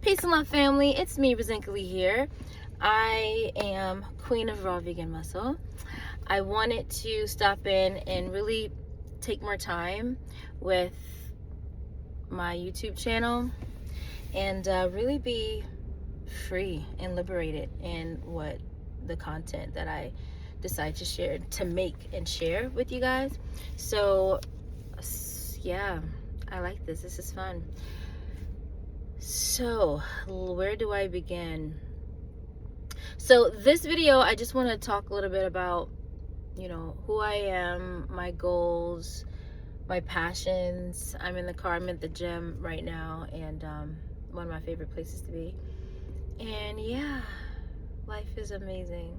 Peace and love, family. It's me, Resentfully here. I am Queen of Raw Vegan Muscle. I wanted to stop in and really take more time with my YouTube channel and really be free and liberated in what the content that I decide to make and share with you guys. So, yeah, I like this. This is fun. So, where do I begin? So, this video, I just want to talk a little bit about, who I am, my goals, my passions. I'm in the car, I'm at the gym right now, and one of my favorite places to be. And yeah, life is amazing.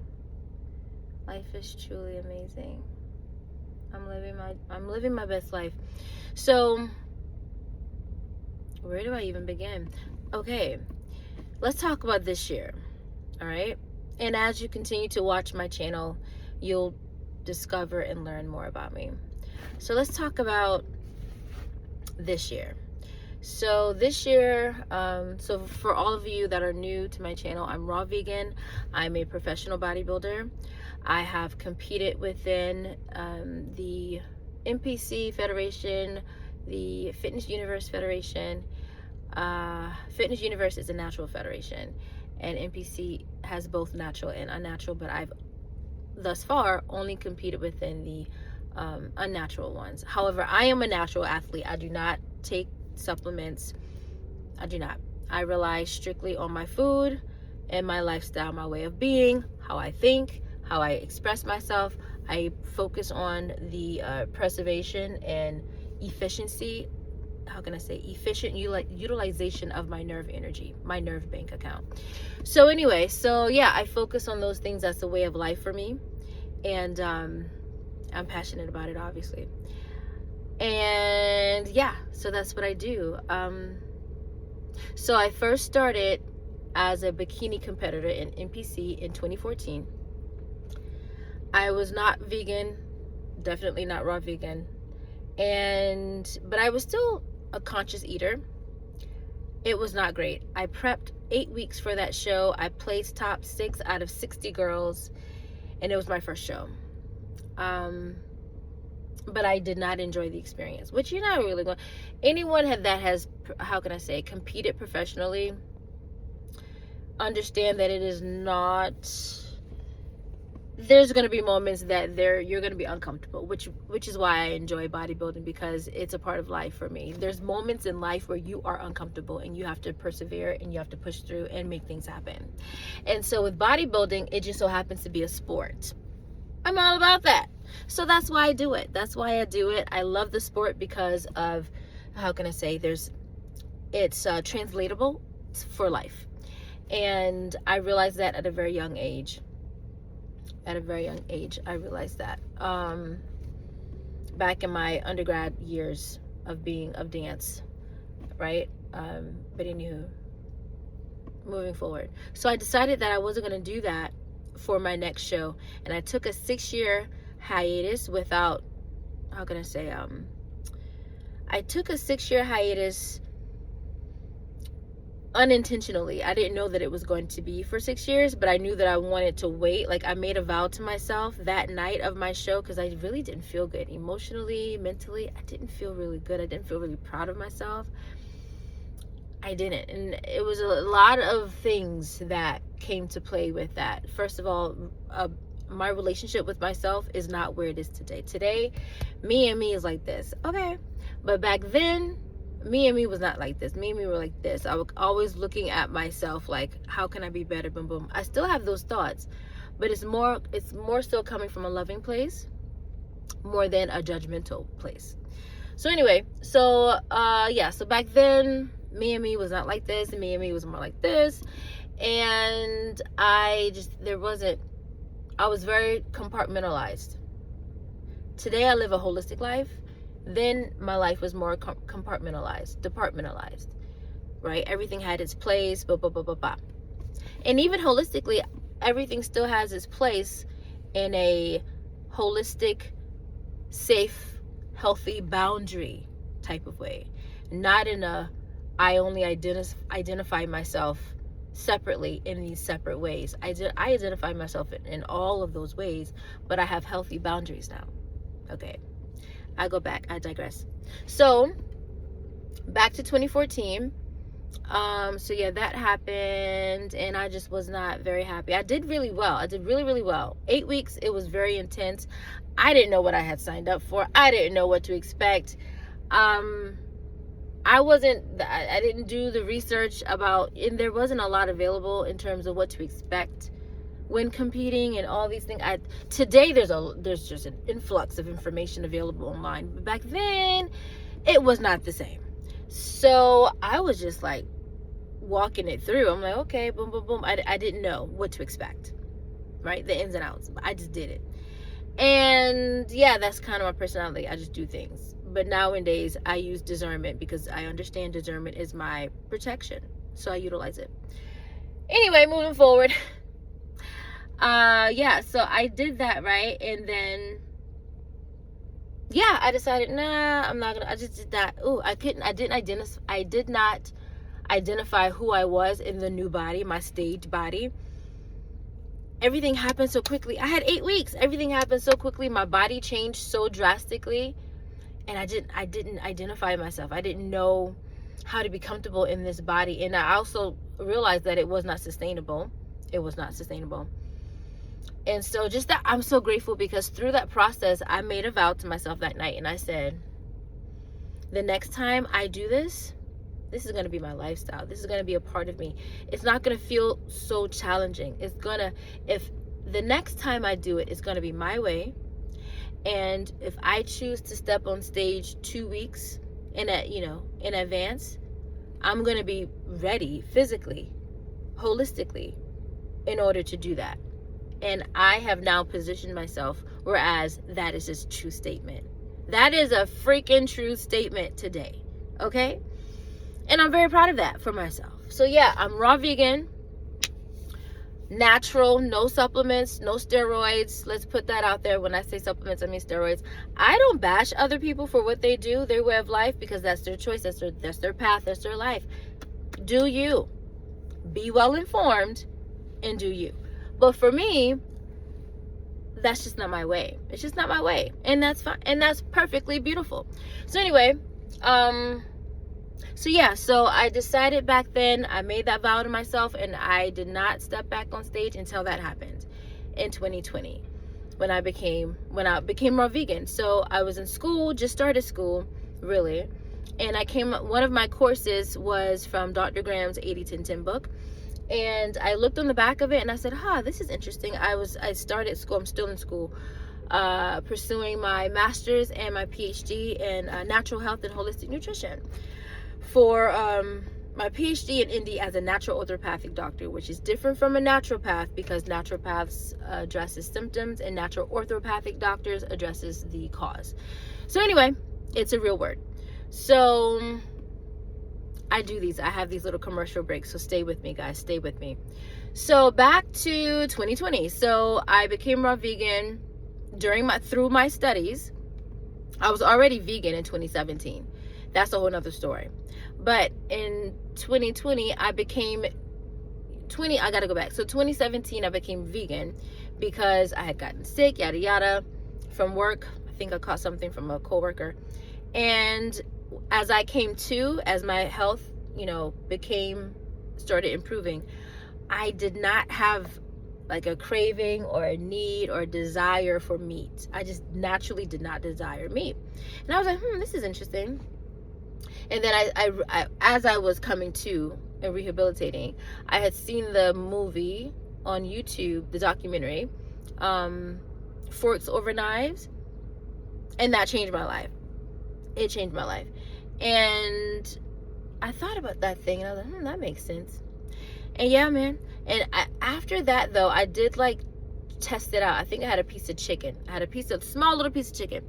Life is truly amazing. I'm living my best life. So, where do I even begin? Okay, let's talk about this year. All right, and as you continue to watch my channel, you'll discover and learn more about me. So let's talk about this year. So this year, so for all of you that are new to my channel, I'm Raw Vegan. I'm a professional bodybuilder. I have competed within the NPC Federation, the Fitness Universe Federation. Fitness Universe is a natural federation, and NPC has both natural and unnatural, but I've thus far only competed within the unnatural ones. However, I am a natural athlete. I do not take supplements. I do not. I rely strictly on my food and my lifestyle, my way of being, how I think, how I express myself. I focus on the preservation and efficiency, efficient utilization of my nerve energy, my nerve bank account. So anyway, yeah, I focus on those things. That's a way of life for me, and I'm passionate about it, obviously. And yeah, so that's what I do. So I first started as a bikini competitor in NPC in 2014. I was not vegan, definitely not raw vegan, but I was still a conscious eater. It was not great. I prepped 8 weeks for that show. I placed top 6 out of 60 girls, and it was my first show. But I did not enjoy the experience, which you're not really going. Anyone that has, competed professionally, understand that it is not. There's going to be moments that you're going to be uncomfortable, which is why I enjoy bodybuilding, because it's a part of life for me. There's moments in life where you are uncomfortable and you have to persevere and you have to push through and make things happen. And so with bodybuilding, it just so happens to be a sport. I'm all about that. So that's why I do it. I love the sport because of, it's translatable for life. And I realized that at a very young age. I realized that back in my undergrad years of dance, right? But anywho, moving forward. So I decided that I wasn't going to do that for my next show, and I took a 6-year hiatus without, I took a 6-year hiatus unintentionally. I didn't know that it was going to be for 6 years, but I knew that I wanted to wait. Like, I made a vow to myself that night of my show, because I really didn't feel good emotionally, mentally. I didn't feel really good. I didn't feel really proud of myself. I didn't. And it was a lot of things that came to play with that. First of all, my relationship with myself is not where it is today. Today, me and me is like this. Okay. But back then, me and me was not like this. Me and me were like this. I was always looking at myself like, how can I be better? Boom, boom. I still have those thoughts, but it's more still coming from a loving place more than a judgmental place. So anyway, so back then, me and me was not like this, and me and me was more like this. And I was very compartmentalized. Today I live a holistic life. Then my life was more departmentalized, right? Everything had its place, And even holistically, everything still has its place in a holistic, safe, healthy boundary type of way. Not in a I only identify myself separately in these separate ways. I identify myself in all of those ways, but I have healthy boundaries now. Okay, I go back, I digress. So back to 2014. So yeah, that happened, and I just was not very happy. I did really well. I did really, really well. 8 weeks, it was very intense. I didn't know what I had signed up for. I didn't know what to expect. I didn't do the research about, and there wasn't a lot available in terms of what to expect when competing and all these things. Today there's just an influx of information available online, but back then it was not the same. So I was just like walking it through. I'm like, okay, boom, boom, boom. I didn't know what to expect, right? The ins and outs. I just did it. And yeah, that's kind of my personality. I just do things. But nowadays I use discernment because I understand discernment is my protection. So I utilize it. Anyway, moving forward. Yeah, so I did that, right? And then yeah, I decided, nah, I'm not gonna. I just did that. I did not identify who I was in the new body, my staged body. Everything happened so quickly. I had 8 weeks. Everything happened so quickly. My body changed so drastically, and I didn't identify myself. I didn't know how to be comfortable in this body, and I also realized that it was not sustainable. It was not sustainable. And so just that, I'm so grateful, because through that process, I made a vow to myself that night, and I said, the next time I do this is going to be my lifestyle. This is going to be a part of me. It's not going to feel so challenging. If the next time I do it, it's going to be my way. And if I choose to step on stage 2 weeks in advance, I'm going to be ready physically, holistically, in order to do that. And I have now positioned myself, whereas that is just a true statement. That is a freaking true statement today. Okay? And I'm very proud of that for myself. So yeah, I'm raw vegan, natural, no supplements, no steroids. Let's put that out there. When I say supplements, I mean steroids. I don't bash other people for what they do, their way of life, because that's their choice, that's their path, that's their life. Do you. Be well informed and do you. But for me, that's just not my way. It's just not my way. And that's fine. And that's perfectly beautiful. So anyway, so I decided back then, I made that vow to myself, and I did not step back on stage until that happened in 2020, when I became raw vegan. So I was in school, just started school, really. And one of my courses was from Dr. Graham's 80-10-10 book. And I looked on the back of it and I said, this is interesting. I started school, I'm still in school, pursuing my master's and my PhD in natural health and holistic nutrition. For my PhD in ND as a natural orthopathic doctor, which is different from a naturopath, because naturopaths addresses symptoms and natural orthopathic doctors addresses the cause. So anyway, it's a real word. So I have these little commercial breaks, so stay with me, guys, stay with me. So back to 2020. So I became raw vegan through my studies. I was already vegan in 2017. That's a whole nother story. But in 2020, I gotta go back. So 2017, I became vegan because I had gotten sick, yada, yada, from work. I think I caught something from a coworker. And as my health, started improving, I did not have like a craving or a need or a desire for meat. I just naturally did not desire meat. And I was like, this is interesting. And then I as I was coming to and rehabilitating, I had seen the movie on YouTube, the documentary, Forks Over Knives, and that changed my life. It changed my life. And I thought about that thing, and I was like, that makes sense. And yeah, man. And after that, though, I did test it out. I think I had a piece of chicken. I had a small little piece of chicken.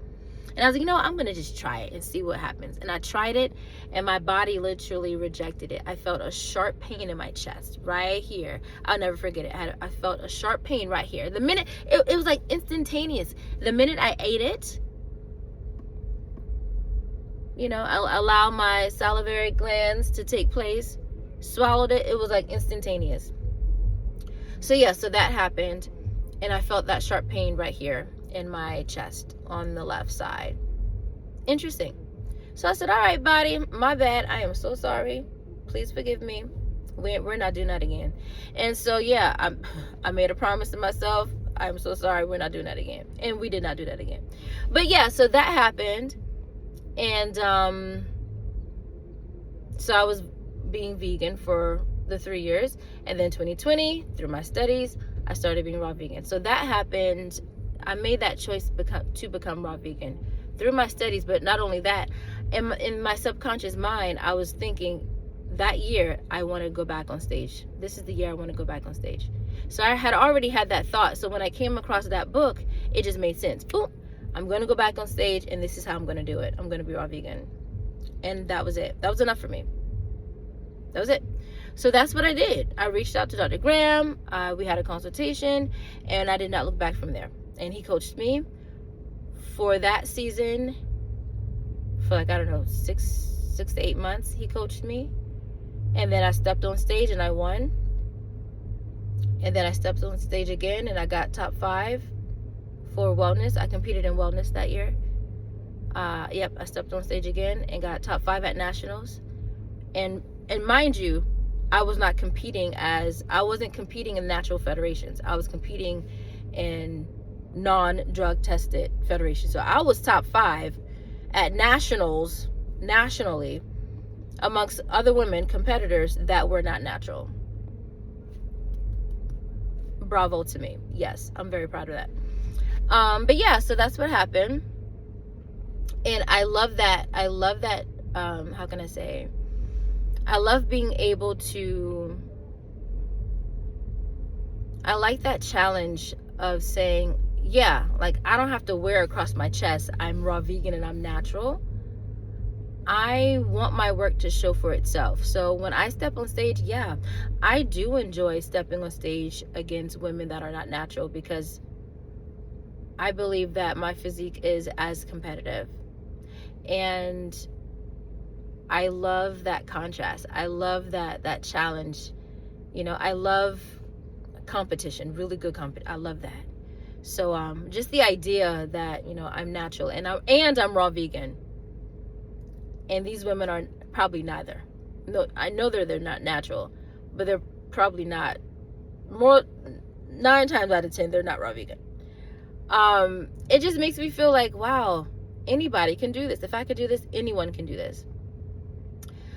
And I was like, I'm going to just try it and see what happens. And I tried it, and my body literally rejected it. I felt a sharp pain in my chest right here. I'll never forget it. I felt a sharp pain right here. The minute, it was like instantaneous. The minute I ate it, allow my salivary glands to take place, swallowed it. It was like instantaneous. So yeah, so that happened, and I felt that sharp pain right here in my chest on the left side. Interesting. So I said, all right, body, my bad. I am so sorry. Please forgive me. We're not doing that again. And so, yeah, I made a promise to myself. I'm so sorry. We're not doing that again. And we did not do that again. But yeah, so that happened. And so I was being vegan for the 3 years. And then 2020, through my studies, I started being raw vegan. So that happened. I made that choice to become raw vegan through my studies. But not only that, in my subconscious mind, I was thinking that year I want to go back on stage. This is the year I want to go back on stage. So I had already had that thought. So when I came across that book, it just made sense. Boom, I'm going to go back on stage, and this is how I'm going to do it. I'm going to be raw vegan. And that was it. That was enough for me. That was it. So that's what I did. I reached out to Dr. Graham. We had a consultation, and I did not look back from there. And he coached me for that season. For like, I don't know, 6 to 8 months, he coached me. And then I stepped on stage and I won. And then I stepped on stage again and I got top 5 for wellness. I competed in wellness that year. Yep, I stepped on stage again and got top 5 at nationals. And mind you, I wasn't competing in natural federations. I was competing in non-drug tested federations. So I was top 5 at nationals, nationally, amongst other women competitors that were not natural. Bravo to me. Yes, I'm very proud of that. But yeah, so that's what happened. And I love that. How can I say? I love being able to, I like that challenge of saying, yeah, like I don't have to wear across my chest, I'm raw vegan and I'm natural. I want my work to show for itself. So when I step on stage, yeah, I do enjoy stepping on stage against women that are not natural, because I believe that my physique is as competitive. And I love that contrast. I love that challenge. I love competition, really good competition. I love that. So just the idea that, I'm natural and I'm raw vegan. And these women are probably neither. No, I know they're not natural, but they're probably not. More 9 times out of 10, they're not raw vegan. It just makes me feel like, wow, anybody can do this. If I could do this, anyone can do this.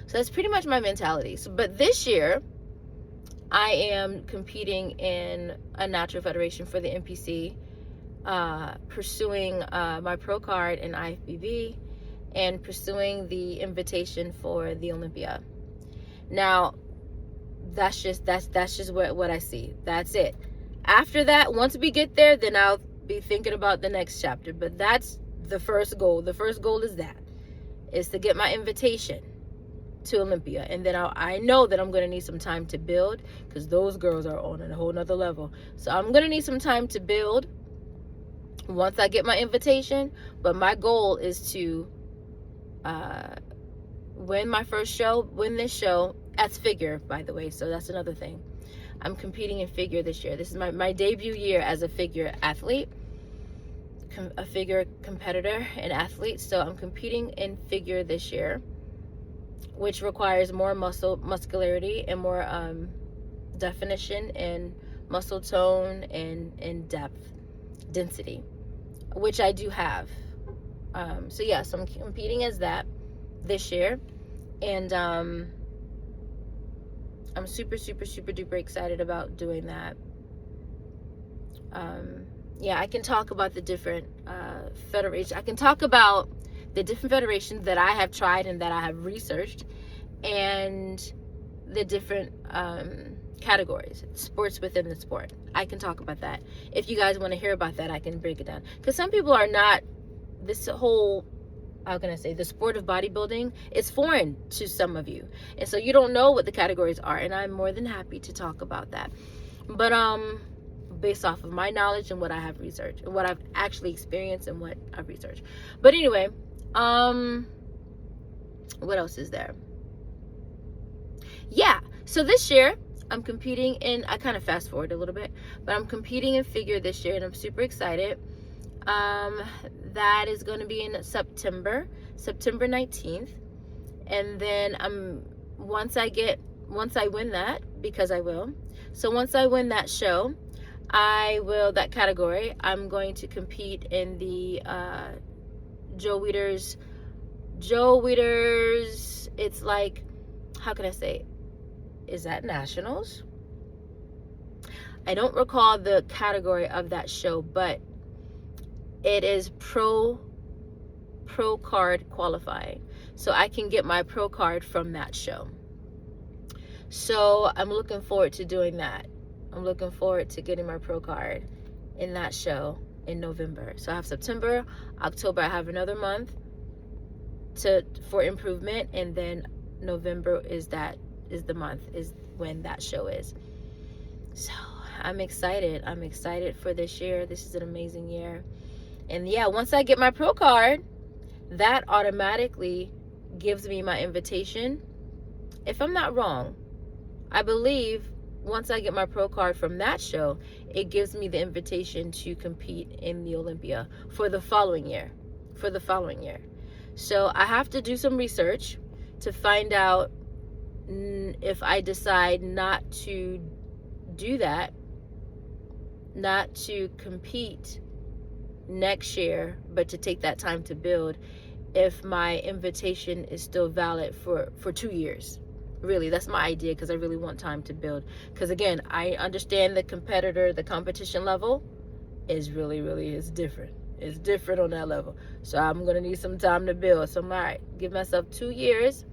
So that's pretty much my mentality. But this year, I am competing in a natural federation for the NPC, pursuing my pro card in IFBB, and pursuing the invitation for the Olympia. Now, that's just what I see. That's it. After that, once we get there, then I'll be thinking about the next chapter. But that's the first goal. The first goal is to get my invitation to Olympia. And then I know that I'm going to need some time to build, because those girls are on a whole nother level. So I'm going to need some time to build once I get my invitation. But my goal is to win this show as figure, by the way. So that's another thing. I'm competing in figure this year. This is my debut year as a figure athlete, a figure competitor and athlete. So I'm competing in figure this year, which requires more muscularity and more definition and muscle tone and density, which I do have. So I'm competing as that this year, and I'm super, super, super duper excited about doing that. I can talk about the different federations. I can talk about the different federations that I have tried and that I have researched, and the different categories, sports within the sport. I can talk about that. If you guys want to hear about that, I can break it down. Because some people are not, this whole, how can I say, the sport of bodybuilding is foreign to some of you. And so you don't know what the categories are. And I'm more than happy to talk about that. But based off of my knowledge and what I have researched, what I've actually experienced and what I've researched. But anyway, What else is there? Yeah, so this year I'm competing in, I kind of fast forward a little bit, but I'm competing in figure this year and I'm super excited. That is going to be in September 19th. And then once I win that, because I will. So once I win that show, that category, I'm going to compete in the Joe Weider's, it's like, how can I say, is that nationals? I don't recall the category of that show, but it is pro card qualifying. So I can get my pro card from that show. So I'm looking forward to doing that. I'm looking forward to getting my pro card in that show in November. So I have September, October, I have another month for improvement, and then November is the month is when that show is. So I'm excited. I'm excited for this year. This is an amazing year. And yeah, once I get my pro card, that automatically gives me my invitation. If I'm not wrong, I believe once I get my pro card from that show, it gives me the invitation to compete in the Olympia for the following year. So I have to do some research to find out if I decide not to do that, not to compete next year, but to take that time to build, if my invitation is still valid for 2 years. Really, that's my idea, because I really want time to build. Because again, I understand the competition level is really is different. It's different on that level. So I'm going to need some time to build. So I'm all right, give myself 2 years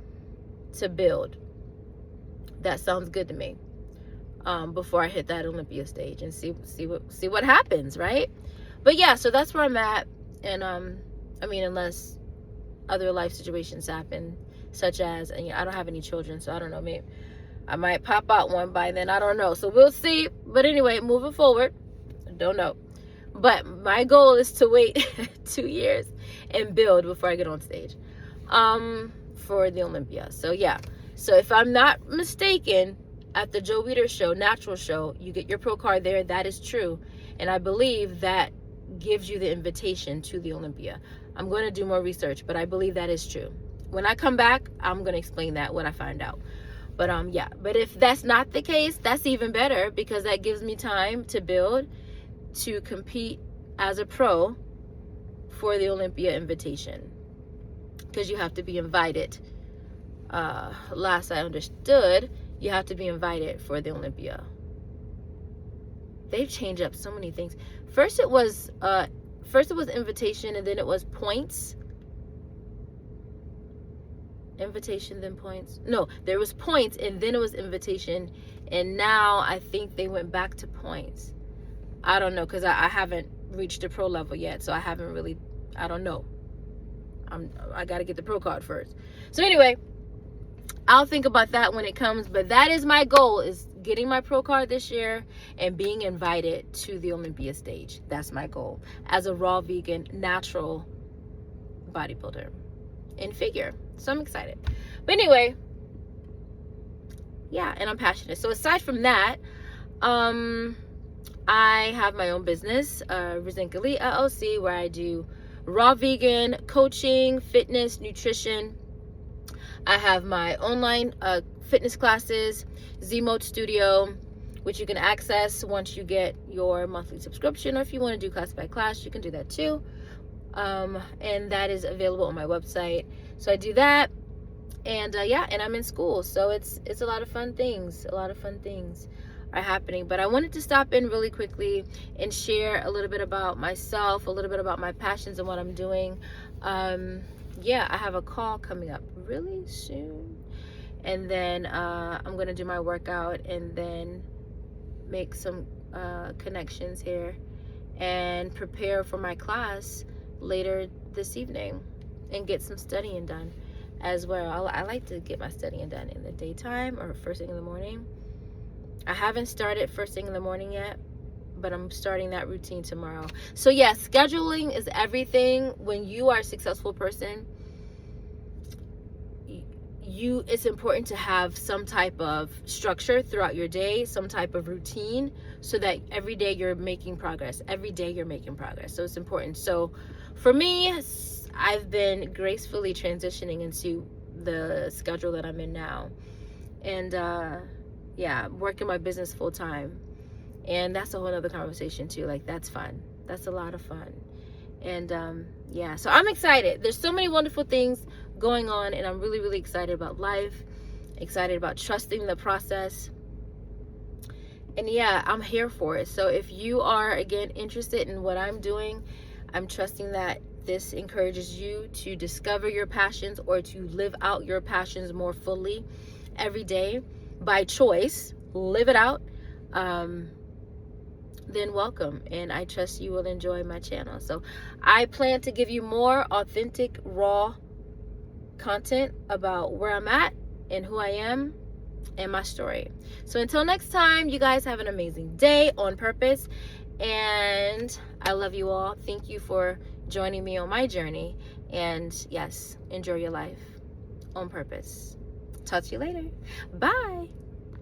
to build. That sounds good to me. Before I hit that Olympia stage and see what happens, right? But yeah, so that's where I'm at. And I mean, unless other life situations happen, such as, and I don't have any children, so I don't know, maybe I might pop out one by then, I don't know, so we'll see. But anyway, moving forward, I don't know, but my goal is to wait 2 years and build before I get on stage for the Olympia. So yeah, so if I'm not mistaken, at the Joe Weider show, natural show, you get your pro card there. That is true, and I believe that gives you the invitation to the Olympia. I'm going to do more research, but I believe that is true. When I come back, I'm going to explain that, what I find out. But yeah, but if that's not the case, that's even better, because that gives me time to build, to compete as a pro for the Olympia invitation, because you have to be invited. Last I understood, you have to be invited for the Olympia. They've changed up so many things. First it was invitation, and then it was points. Invitation, then points. No, there was points, and then it was invitation, and now I think they went back to points. I don't know, because I haven't reached the pro level yet, so I haven't really, I don't know. I got to get the pro card first. So anyway, I'll think about that when it comes, but that is my goal, is getting my pro card this year and being invited to the Olympia stage. That's my goal as a raw vegan natural bodybuilder in figure. So I'm excited. But anyway, yeah, and I'm passionate. So aside from that, I have my own business, Resink Elite LLC, where I do raw vegan coaching, fitness, nutrition. I have my online fitness classes, Z-Mode Studio, which you can access once you get your monthly subscription, or if you want to do class by class, you can do that too. And that is available on my website. So I do that, and yeah, and I'm in school, so it's a lot of fun things. A lot of fun things are happening. But I wanted to stop in really quickly and share a little bit about myself, a little bit about my passions and what I'm doing. Yeah, I have a call coming up really soon, and then I'm gonna do my workout and then make some connections here and prepare for my class later this evening and get some studying done as well. I like to get my studying done in the daytime or first thing in the morning. I haven't started first thing in the morning yet, but I'm starting that routine tomorrow. So yeah, scheduling is everything. When you are a successful person, it's important to have some type of structure throughout your day, some type of routine, so that every day you're making progress. Every day you're making progress. So it's important. So for me, I've been gracefully transitioning into the schedule that I'm in now. And yeah, working my business full time. And that's a whole other conversation too. Like, that's fun. That's a lot of fun. And yeah, so I'm excited. There's so many wonderful things going on, and I'm really, really excited about life, excited about trusting the process. And yeah, I'm here for it. So if you are, again, interested in what I'm doing, I'm trusting that this encourages you to discover your passions or to live out your passions more fully every day by choice. Live it out. Then welcome, and I trust you will enjoy my channel. So I plan to give you more authentic, raw content about where I'm at and who I am and my story. So until next time, you guys have an amazing day on purpose, and I love you all. Thank you for joining me on my journey, and yes, enjoy your life on purpose. Talk to you later. Bye.